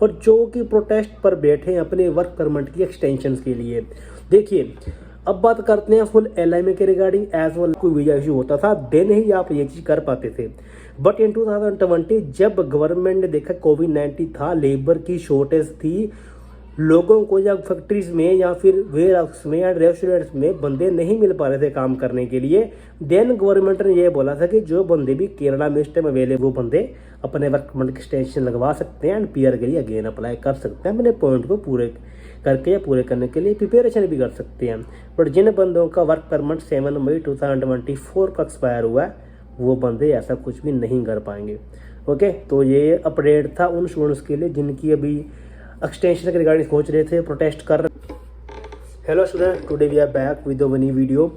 और जो कि प्रोटेस्ट पर बैठे हैं अपने वर्क परमिट की एक्सटेंशन के लिए। देखिए, अब बात करते हैं फुल LMA के रिगार्डिंग। एज वेल कोई वीजा इशू होता था देन ही आप ये चीज़ कर पाते थे, बट इन 2020 जब गवर्नमेंट ने देखा कोविड-19 था, लेबर की शॉर्टेज थी, लोगों को या फैक्ट्रीज में या फिर वेयर हाउस में या रेस्टोरेंट्स में बंदे नहीं मिल पा रहे थे काम करने के लिए, देन गवर्नमेंट ने ये बोला था कि जो बंदे भी केरला में इस टाइम अवेलेबल वो बंदे अपने वर्क परमिट एक्सटेंशन लगवा सकते हैं एंड PR के लिए अगेन अप्लाई कर सकते हैं, अपने पॉइंट को पूरे करके या पूरे करने के लिए प्रिपरेशन भी कर सकते हैं। बट जिन बंदों का वर्क परमिट 7 मई 2024 का एक्सपायर हुआ है वो बंदे ऐसा कुछ भी नहीं कर पाएंगे। ओके, तो ये अपडेट था उन स्टूडेंट्स के लिए जिनकी अभी एक्सटेंशन के रिगार्डिंग सोच रहे थे, प्रोटेस्ट कर रहे। Hello student, today we are back with a new video.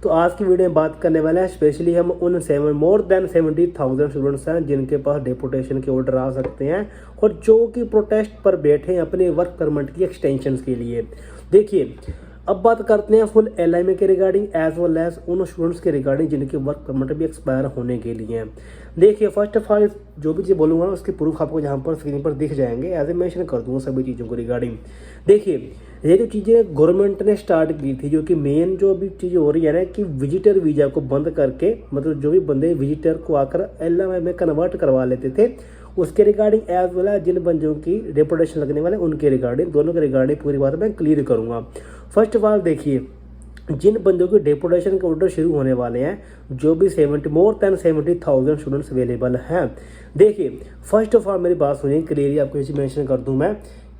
तो आज की वीडियो में बात करने वाले हैं स्पेशली हम उन मोर देन 70,000 स्टूडेंट्स हैं जिनके पास डेपुटेशन के ऑर्डर आ सकते हैं और जो कि प्रोटेस्ट पर बैठे हैं अपने वर्क परमिट की एक्सटेंशन के लिए। देखिए, अब बात करते हैं फुल LMA के रिगार्डिंग एज वेल एज उन स्टूडेंट्स के रिगार्डिंग जिनके वर्क परमिट भी एक्सपायर होने के लिए हैं। देखिए, फर्स्ट ऑफ ऑल जो भी चीज़ बोलूँगा उसके प्रूफ आपको जहाँ पर स्क्रीन पर दिख जाएंगे, एज ए मेंशन कर दूँगा सभी चीज़ों को रिगार्डिंग। देखिए, ये जो चीज़ें गवर्नमेंट ने स्टार्ट की थी, जो कि मेन जो अभी चीज़ हो रही है ना कि विजिटर वीज़ा को बंद करके, मतलब जो भी बंदे विजिटर को आकर LMA में कन्वर्ट करवा लेते थे उसके रिगार्डिंग एज वेल एज जिन बंदों की डेपुटेशन लगने वाले उनके रिगार्डिंग, दोनों के रिगार्डिंग पूरी बात मैं क्लियर करूँगा। फर्स्ट ऑफ ऑल देखिए, जिन बंदों के डेपुटेशन के ऑर्डर शुरू होने वाले हैं, जो भी मोर देन 70,000 स्टूडेंट्स अवेलेबल हैं। देखिए, फर्स्ट ऑफ ऑल मेरी बात सुनिए क्लियरली, आपको इसे मेंशन कर दूं मैं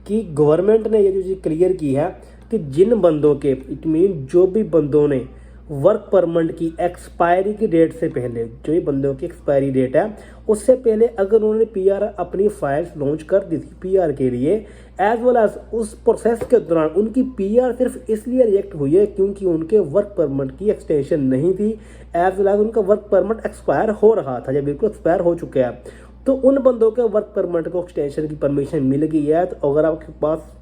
कि गवर्नमेंट ने ये जो चीज़ क्लियर की है कि जिन बंदों के, इट मीन जो भी बंदों ने वर्क परमिट की एक्सपायरी की डेट से पहले, जो ये बंदों की एक्सपायरी डेट है उससे पहले अगर उन्होंने PR अपनी फाइल्स लॉन्च कर दी थी PR के लिए, एज वेल एज उस प्रोसेस के दौरान उनकी PR सिर्फ इसलिए रिजेक्ट हुई है क्योंकि उनके वर्क परमिट की एक्सटेंशन नहीं थी, एज वेल एज उनका वर्क परमिट एक्सपायर हो रहा था या बिल्कुल एक्सपायर हो चुका है। तो उन बंदों के वर्क परमिट को एक्सटेंशन की परमिशन मिल गई है। तो अगर आपके पास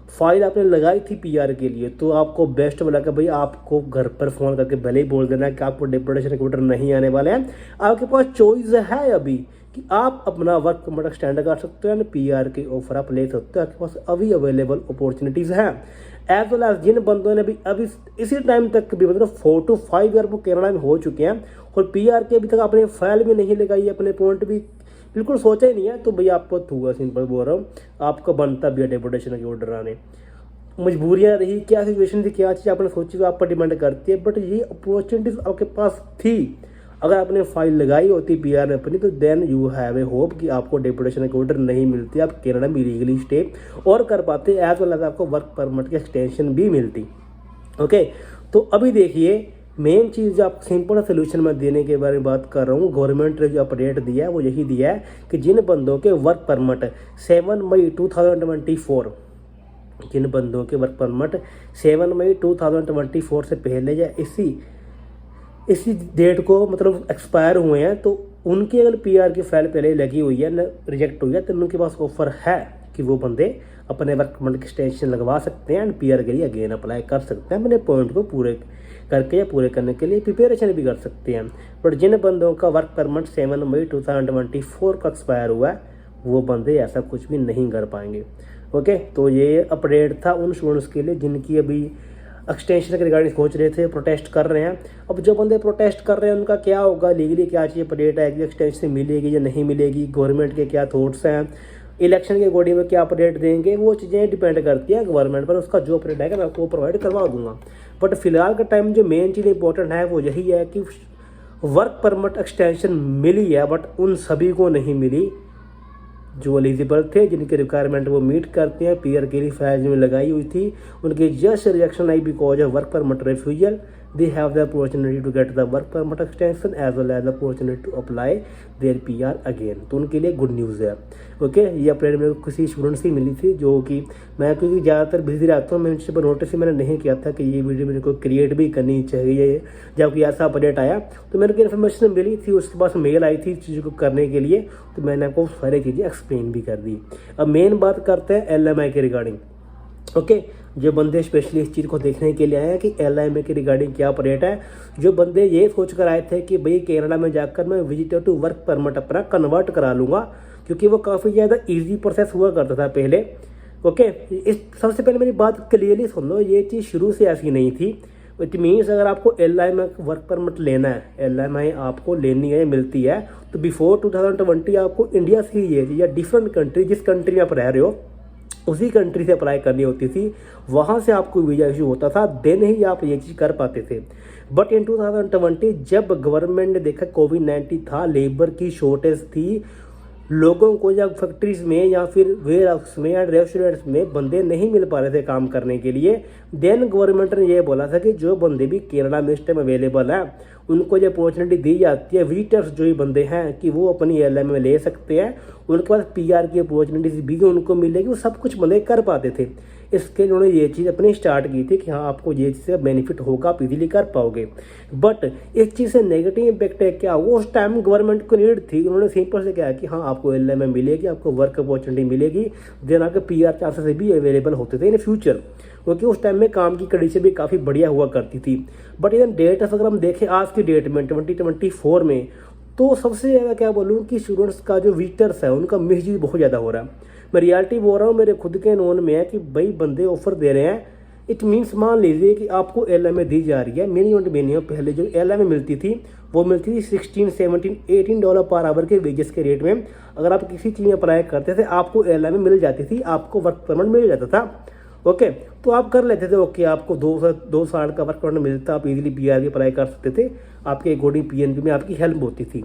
फाइल आपने लगाई थी PR के लिए तो आपको बेस्ट बोला कि भाई आपको घर पर फ़ोन करके भले ही बोल देना कि आपको डेपुटेशन के ऑर्डर नहीं आने वाले हैं, आपके पास चॉइस है अभी कि आप अपना वर्क परमिट एक्सटेंड कर सकते हो, PR के ऑफर आप ले सकते हो, आपके पास अभी अवेलेबल अपॉर्चुनिटीज़ हैं। एज वेल एज जिन बंदों ने भी अभी इसी टाइम तक भी मतलब 4 to 5 ईयर वो केरला में हो चुके हैं और PR के अभी तक अपने फाइल भी नहीं लगाई, अपने पॉइंट भी बिल्कुल सोचा ही नहीं है, तो भैया आपको थूगा, सिंपल बोल रहा हूँ, आपका बनता भी है डेपुटेशन के ऑर्डर आने। मजबूरियाँ रही, क्या सिचुएशन थी, क्या चीज़ आपने सोची तो आप पर डिपेंड करती है, बट ये अपॉर्चुनिटीज आपके पास थी। अगर आपने फाइल लगाई होती PR में अपनी तो then you have a hope कि आपको डेपुटेशन के ऑर्डर नहीं मिलती, आप केरला में लीगली स्टे और कर पाते, एज वेल एज आपको वर्क परमिट की एक्सटेंशन भी मिलती। ओके, तो अभी देखिए मेन चीज़ जो आपको सिंपल सोल्यूशन में देने के बारे में बात कर रहा हूँ, गवर्नमेंट ने जो अपडेट दिया है वो यही दिया है कि जिन बंदों के वर्क परमिट 7 मई 2024, जिन बंदों के वर्क परमिट 7 मई 2024 से पहले या इसी डेट को मतलब एक्सपायर हुए हैं, तो उनकी अगर PR की फाइल पहले लगी हुई है न रिजेक्ट हुई है तो उनके पास ऑफर है कि वो बंदे अपने वर्क परमिट की एक्सटेंशन लगवा सकते हैं एंड PR के लिए अगेन अप्लाई कर सकते हैं, अपने पॉइंट को पूरे करके या पूरे करने के लिए प्रिपरेशन भी कर सकते हैं। बट जिन बंदों का वर्क परमिट 7 मई 2024 का एक्सपायर हुआ है वो बंदे ऐसा कुछ भी नहीं कर पाएंगे। ओके, तो ये अपडेट था उन स्टूडेंट्स के लिए जिनकी अभी एक्सटेंशन के रिगार्डिंग सोच रहे थे, प्रोटेस्ट कर रहे हैं। अब जो बंदे प्रोटेस्ट कर रहे हैं उनका क्या होगा, लीगली क्या चीज़ अपडेट है कि एक्सटेंशन मिलेगी या नहीं मिलेगी, गवर्नमेंट के क्या थॉट्स हैं, इलेक्शन के अकॉर्डिंग में क्या अपडेट देंगे, वो चीज़ें डिपेंड करती है गवर्नमेंट पर। उसका जो अपडेट आएगा मैं आपको प्रोवाइड करवा दूंगा। बट फिलहाल का टाइम जो मेन चीज़ इंपॉर्टेंट है वो यही है कि वर्क परमिट एक्सटेंशन मिली है बट उन सभी को नहीं मिली जो एलिजिबल थे, जिनके रिक्वायरमेंट वो मीट करते हैं। PR के लिए फाइल में लगाई हुई थी, उनकी just reaction I because of work permit refusal, they have the opportunity to get the work permit extension as well as the opportunity to apply their PR again। तो उनके लिए गुड न्यूज़ है। Okay, ये update मेरे को किसी student से मिली थी जो कि मैं क्योंकि ज़्यादातर बिजी रहता हूँ, मैं इस पर नोटिस मैंने नहीं किया था कि ये वीडियो मेरे को क्रिएट भी करनी चाहिए। जब कि ऐसा अपडेट आया तो मेरे को इन्फॉर्मेशन मिली थी, उसके पास मेल आई थी चीज़ को करने के लिए, तो मैंने आपको सारी चीज़ें एक्सप्लेन भी कर दी। अब मेन बात करते हैं LMI के रिगार्डिंग। ओके, जो बंदे स्पेशली इस चीज़ को देखने के लिए आए हैं कि LMA के रिगार्डिंग क्या अपडेट है, जो बंदे ये सोच कर आए थे कि भाई केरला में जाकर मैं विजिटर टू वर्क परमिट अपना कन्वर्ट करा लूँगा क्योंकि वो काफ़ी ज़्यादा ईजी प्रोसेस हुआ करता था पहले। ओके, इस सबसे पहले मेरी बात क्लियरली सुन लो, ये चीज़ शुरू से ऐसी नहीं थी। इट मीन्स अगर आपको LMI वर्क परमिट लेना है, LMI आपको लेनी है, मिलती है, तो बिफोर 2020 आपको इंडिया से ही ये या डिफरेंट कंट्री, जिस कंट्री में आप रह रहे हो उसी कंट्री से अप्लाई करनी होती थी, वहाँ से आपको वीज़ा इशू होता था, देन ही आप ये चीज़ कर पाते थे। बट इन 2020 जब गवर्नमेंट ने देखा कोविड-19 था, लेबर की शॉर्टेज थी, लोगों को या फैक्ट्रीज में या फिर वेयर हाउस में या रेस्टोरेंट्स में बंदे नहीं मिल पा रहे थे काम करने के लिए, देन गवर्नमेंट ने ये बोला था कि जो बंदे भी केरला में इस टाइम अवेलेबल हैं उनको ये अपॉर्चुनिटी दी जाती है, विजिटर्स जो ही बंदे हैं कि वो अपनी LMI में ले सकते हैं, उनके पास PR की अपॉर्चुनिटीज भी उनको मिलेगी, वो सब कुछ बंदे कर पाते थे। इसके उन्होंने ये चीज़ अपनी स्टार्ट की थी कि हाँ आपको ये चीज़ से बेनिफिट होगा, आप इजीली कर पाओगे। बट एक चीज़ से नेगेटिव इम्पैक्ट है क्या, वो उस टाइम गवर्नमेंट को नीड थी, उन्होंने सिंपल से क्या है कि हाँ आपको LMI मिलेगी, आपको वर्क अपॉर्चुनिटी मिलेगी, देन आपके PR चांसेस भी अवेलेबल होते थे इन फ्यूचर, क्योंकि उस टाइम में काम की कंडीशन भी काफ़ी बढ़िया हुआ करती थी। बट इधर डेट अगर हम देखें आज की डेट में 2024 में, तो सबसे ज़्यादा क्या बोलूँ कि स्टूडेंट्स का जो विजिटर्स है उनका मिसयूज बहुत ज़्यादा हो रहा है। मैं रियलिटी बोल रहा हूँ, मेरे खुद के नोन में है कि भाई बंदे ऑफर दे रहे हैं। इट मीन्स मान लीजिए कि आपको LMI दी जा रही है, मिनिमम पहले जो LMI मिलती थी वो मिलती थी $16, $17, $18 पर आवर के वेजेस के रेट में। अगर आप किसी चीज़ में अप्लाई करते थे आपको LMI मिल जाती थी, आपको वर्क परमिट मिल जाता था। ओके, तो आप कर लेते थे। ओके, आपको 2 साल का वर्क परमिट मिलता, आप इजीली PR भी अप्लाई कर सकते थे, आपके अकॉर्डिंग PNB में आपकी हेल्प होती थी।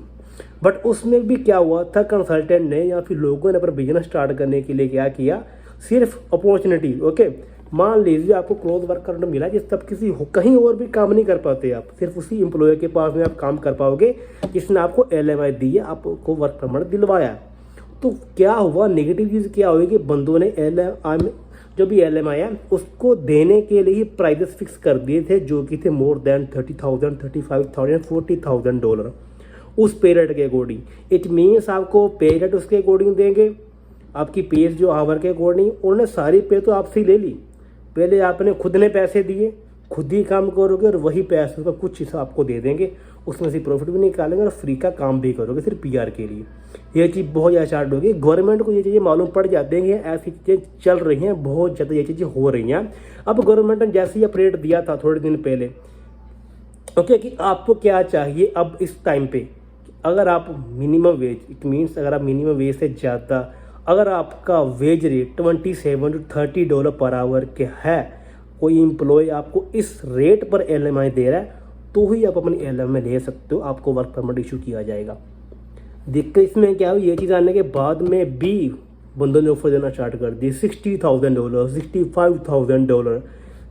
बट उसमें भी क्या हुआ था, कंसल्टेंट ने या फिर लोगों ने अपना बिजनेस स्टार्ट करने के लिए क्या किया, सिर्फ अपॉर्चुनिटी। ओके, मान लीजिए आपको क्लोज वर्क करने मिला जिस तब किसी कहीं और भी काम नहीं कर पाते, आप सिर्फ उसी एम्प्लॉयर के पास में आप काम कर पाओगे जिसने आपको LMI दी है, आपको वर्क परमिट दिलवाया। तो क्या हुआ, नेगेटिव चीज़ क्या हुई कि बंदों ने LMI में जो भी LMI है उसको देने के लिए ही प्राइजेस फिक्स कर दिए थे, जो कि थे मोर देन $30,000, $35,000, $40,000 उस पीरियड के अकॉर्डिंग। इट मीन्स आपको पीरियड उसके अकॉर्डिंग देंगे, आपकी पेज जो आवर के अकॉर्डिंग, उन्होंने सारी पे तो आपसे ले ली। पहले आपने खुद ने पैसे दिए, खुद ही काम करोगे और वही पैसे का कुछ हिस्सा आपको दे देंगे, उसमें से प्रॉफिट भी निकालेंगे और फ्री का काम भी करोगे सिर्फ PR के लिए। ये चीज़ बहुत ज़्यादा स्टार्ट होगी। गवर्नमेंट को ये चीज़ें मालूम पड़ जाते हैं कि ऐसी चीज़ें चल रही हैं, बहुत ज़्यादा ये चीज़ें हो रही हैं। अब गवर्नमेंट ने जैसे ही अपडेट दिया था थोड़े दिन पहले, ओके, कि आपको क्या चाहिए अब इस टाइम पे, अगर आप मिनिमम वेज, इट मीन्स अगर आप मिनिमम वेज से ज़्यादा, अगर आपका wage rate $27 to $30 per hour के है, कोई एम्प्लॉय आपको इस रेट पर LMI दे रहा है, तो ही आप अपनी LMI ले सकते हो, आपको वर्क परमिट इशू किया जाएगा। दिक्कत इसमें क्या हुई, ये चीज़ आने के बाद में भी बंदों ने ऑफर देना स्टार्ट कर दी, $60,000, $65,000,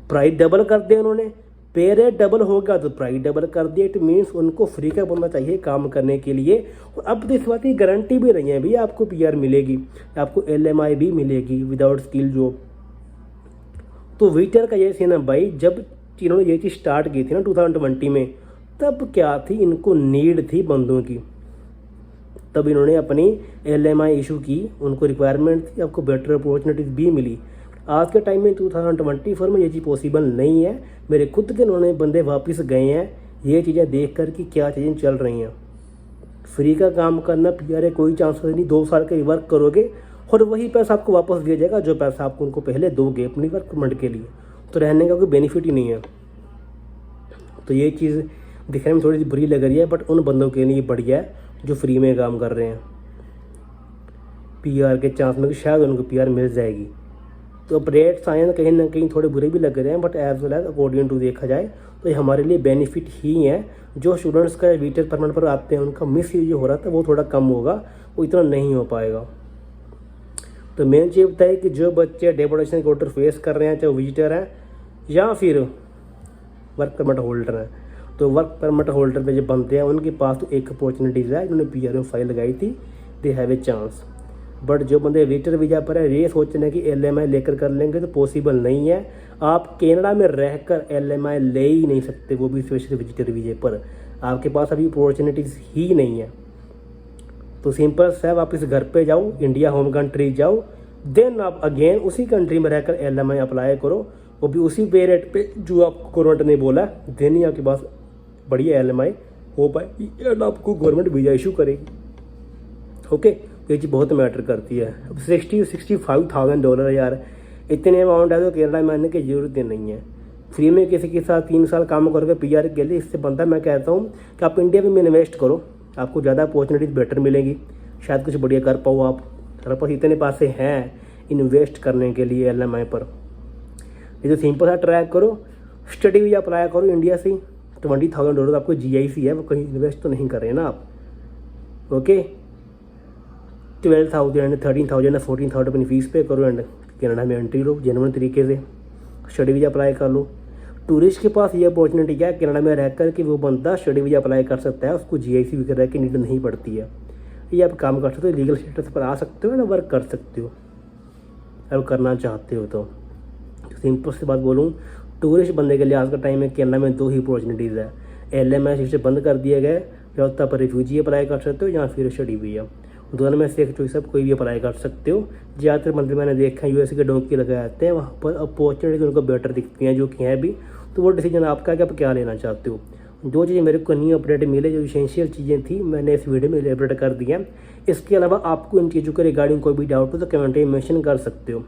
प्राइस डबल कर दिया उन्होंने। पे रेट डबल होगा तो प्राइस डबल कर दिया। इट मीन्स उनको फ्री का बंदा चाहिए काम करने के लिए। और अब तो इस बात की गारंटी भी नहीं है भैया आपको PR मिलेगी, आपको LMI भी मिलेगी विदाउट स्किल जॉब। तो वेटर का ये सीन है भाई, जब इन्होंने ये चीज़ स्टार्ट की थी ना 2020 में, तब क्या थी, इनको नीड थी बंदों की, तब इन्होंने अपनी LMI इशू की, उनको रिक्वायरमेंट थी, आपको बेटर अपॉर्चुनिटीज़ भी मिली। आज के टाइम में 2024 में ये चीज़ पॉसिबल नहीं है। मेरे खुद के उन्होंने बंदे वापस गए हैं ये चीज़ें देख कर कि क्या चीज़ें चल रही हैं। फ्री का काम करना PR कोई चांस नहीं, 2 साल का वर्क करोगे और वही पैसा आपको वापस दिया जाएगा जो पैसा आपको उनको पहले दोगे अपनी वर्क परमिट के लिए, तो रहने का कोई बेनिफिट ही नहीं है। तो ये चीज़ दिखने में थोड़ी सी बुरी लग रही है, बट उन बंदों के लिए बढ़िया है जो फ्री में काम कर रहे हैं। PR के चांस में कि शायद उनको PR मिल जाएगी। तो अपडेट्स आए कहीं ना कहीं थोड़े बुरे भी लग रहे हैं, but as well as according to देखा जाए तो ये हमारे लिए बेनिफिट ही है। जो स्टूडेंट्स का विजिटर परमिट पर आते हैं उनका मिस यूज हो रहा था वो थोड़ा कम होगा, वो इतना नहीं हो पाएगा। तो मेन चीज़ होता है कि जो बच्चे डेपोटेशन के ऑर्डर फेस कर रहे हैं, चाहे विजिटर हैं या फिर वर्क परमिट होल्डर हैं, तो वर्क परमिट होल्डर में जो बनते हैं उनके पास तो एक अपॉर्चुनिटीज़ है, इन्होंने PR में फाइल लगाई थी, they have a chance. But जो बंदे विजिटर वीज़ा पर है, ये सोचने की LMI लेकर कर लेंगे तो पॉसिबल नहीं है। आप कनाडा में रहकर LMI ले ही नहीं सकते, वो भी स्पेशल विजिटर वीज़े पर। आपके पास अभी अपॉर्चुनिटीज़ ही नहीं है। तो सिंपल सा वापस घर पे जाओ, इंडिया होम कंट्री जाओ, देन आप अगेन उसी कंट्री में रहकर LMI अप्लाई करो, वो भी उसी पे रेट पे जो आपको गवर्नमेंट ने बोला, देन ही आपके पास बढ़िया LMI हो पाएगी एंड आपको गवर्नमेंट वीज़ा इशू करेगी। ओके, ये चीज़ बहुत मैटर करती है। अब $65,000 यार, इतने अमाउंट है तो कनाडा में आने की ज़रूरत ही नहीं है। फ्री में किसी के साथ 3 साल काम करके PR के लिए, इससे बनता मैं कहता हूँ कि आप इंडिया में इन्वेस्ट करो, आपको ज़्यादा अपॉर्चुनिटीज बेटर मिलेगी, शायद कुछ बढ़िया कर पाओ आप। हमारे पास इतने पैसे हैं इन्वेस्ट करने के लिए LMI पर। ये तो सिंपल सा ट्राई करो, स्टडी वीज़ा अप्लाई करो इंडिया से ही। $20,000 आपको GIC है, वो कहीं इन्वेस्ट तो नहीं कर रहे हैं ना आप। ओके, 12,000 13,000 14,000 अपनी फीस पे करो एंड कनाडा में एंट्री लो जेन्युइन तरीके से, स्टडी वीज़ा अप्लाई कर लो। टूरिस्ट के पास ये अपॉर्चुनिटी क्या है, कनाडा में रहकर कि वो बंदा स्टडी वीज़ा अप्लाई कर सकता है, उसको GIC वगैरह की नीड नहीं पड़ती है। ये आप काम कर सकते हो, लीगल स्टेटस पर आ सकते हो ना, वर्क कर सकते हो अगर करना चाहते हो तो। सिंपल सी बात बोलूँ, टूरिस्ट बंदे के लिए आज का टाइम में कनाडा में 2 ही अपॉर्चुनिटीज़ है। LMI सिस्टम बंद कर दिया गया है, या तो आप रिफ्यूजी अप्लाई कर सकते हो या फिर स्टडी वीज़ा, दोनों में से एक चॉइस आप कोई भी अप्लाई कर सकते हो। ज़्यादातर बंदे मैंने देखा है US के डोंकी लगे आते हैं, वहाँ पर अपॉर्चुनिटीज उनको बेटर दिखती हैं जो कि हैं भी। तो वो डिसीजन आपका है कि आप क्या लेना चाहते हो। जो चीज़ें मेरे को न्यू अपडेट मिले, जो इसेंशियल चीज़ें थी, मैंने इस वीडियो में एलिब्रेट कर दिया। इसके अलावा आपको इन चीज़ों के रिगार्डिंग कोई भी डाउट हो तो कमेंट में मेंशन कर सकते हो।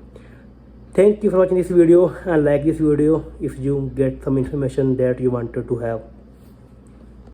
Thank you for watching this video and like this video if you get some information that you wanted to have.